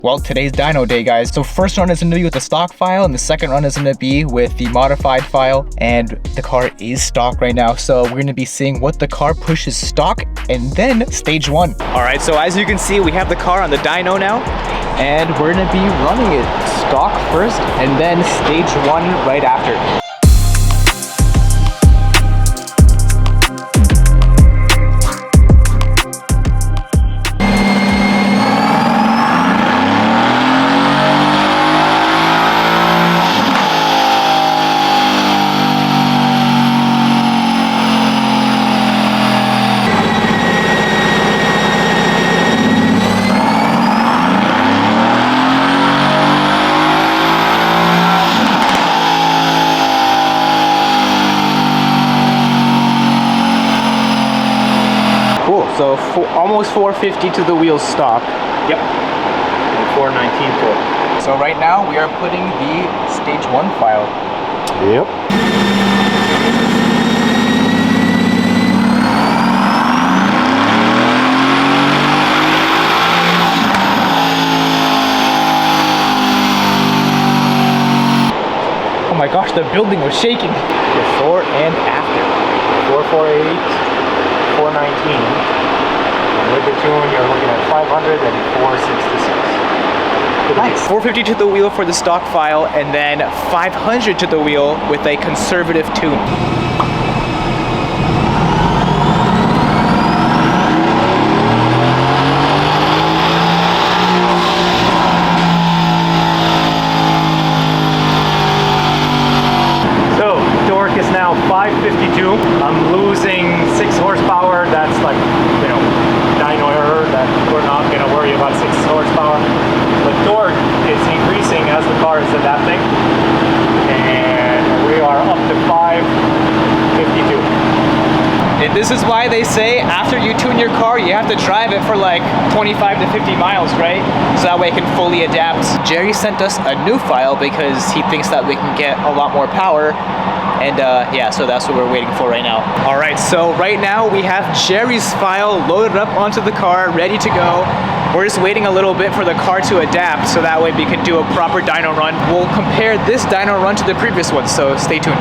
Well, today's dyno day, guys. So first run is going to be with the stock file, and the second run is going to be with the modified file. And the car is stock right now, so we're going to be seeing what the car pushes stock, and then stage one. All right, so as you can see, we have the car on the dyno now, and we're going to be running it stock first, and then stage one right after. So almost 450 to the wheels stock. Yep. And 419 total. So right now we are putting the stage one file. Yep. Oh my gosh, the building was shaking. Before and after. 448. 419, and with the tune you're looking at 500 and 466. Nice. 450 to the wheel for the stock file, and then 500 to the wheel with a conservative tune. So torque is now 552. I'm losing 6 horsepower. That's like, you know, dyno error, that we're not going to worry about 6 horsepower. The torque is increasing as the car is adapting, and we are up to 552. And this is why they say after you tune your car, you have to drive it for like 25 to 50 miles, right? So that way it can fully adapt. Jerry sent us a new file because he thinks that we can get a lot more power. And yeah, so that's what we're waiting for right now. All right, so right now we have Jerry's file loaded up onto the car, ready to go. We're just waiting a little bit for the car to adapt, so that way we can do a proper dyno run. We'll compare this dyno run to the previous one, so stay tuned.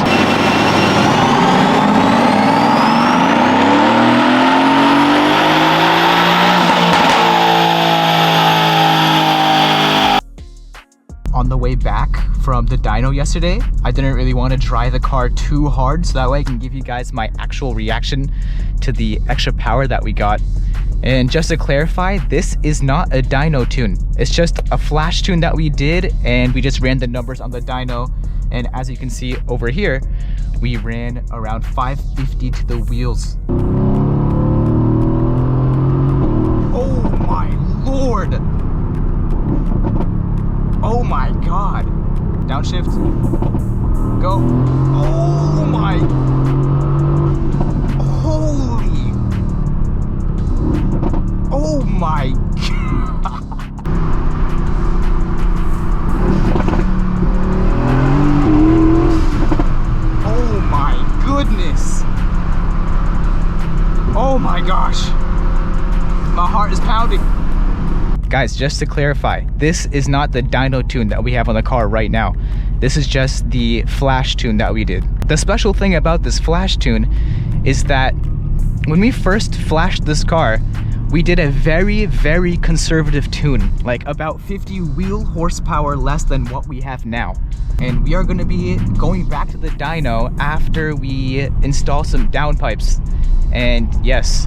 On the way back from the dyno yesterday, I didn't really want to drive the car too hard, so that way I can give you guys my actual reaction to the extra power that we got. And just to clarify, this is not a dyno tune. It's just a flash tune that we did, and we just ran the numbers on the dyno. And as you can see over here, we ran around 550 to the wheels. Oh my lord! Oh my god. Downshift. Go. Oh my. Holy. Oh my god. Oh my goodness. Oh my gosh. My heart is pounding. Guys, just to clarify, this is not the dyno tune that we have on the car right now. This is just the flash tune that we did. The special thing about this flash tune is that when we first flashed this car, we did a very, very conservative tune, like about 50 wheel horsepower less than what we have now. And we are going to be going back to the dyno after we install some downpipes. And yes,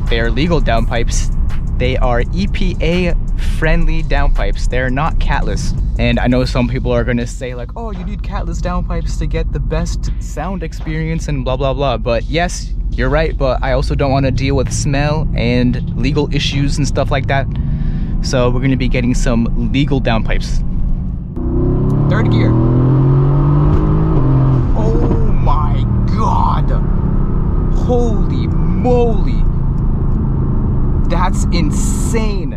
they are legal downpipes. They are EPA friendly downpipes. They're not catless. And I know some people are gonna say like, oh, you need catless downpipes to get the best sound experience and blah, blah, blah. But yes, you're right, but I also don't wanna deal with smell and legal issues and stuff like that. So we're gonna be getting some legal downpipes. Third gear. Oh my God. Holy moly. That's insane.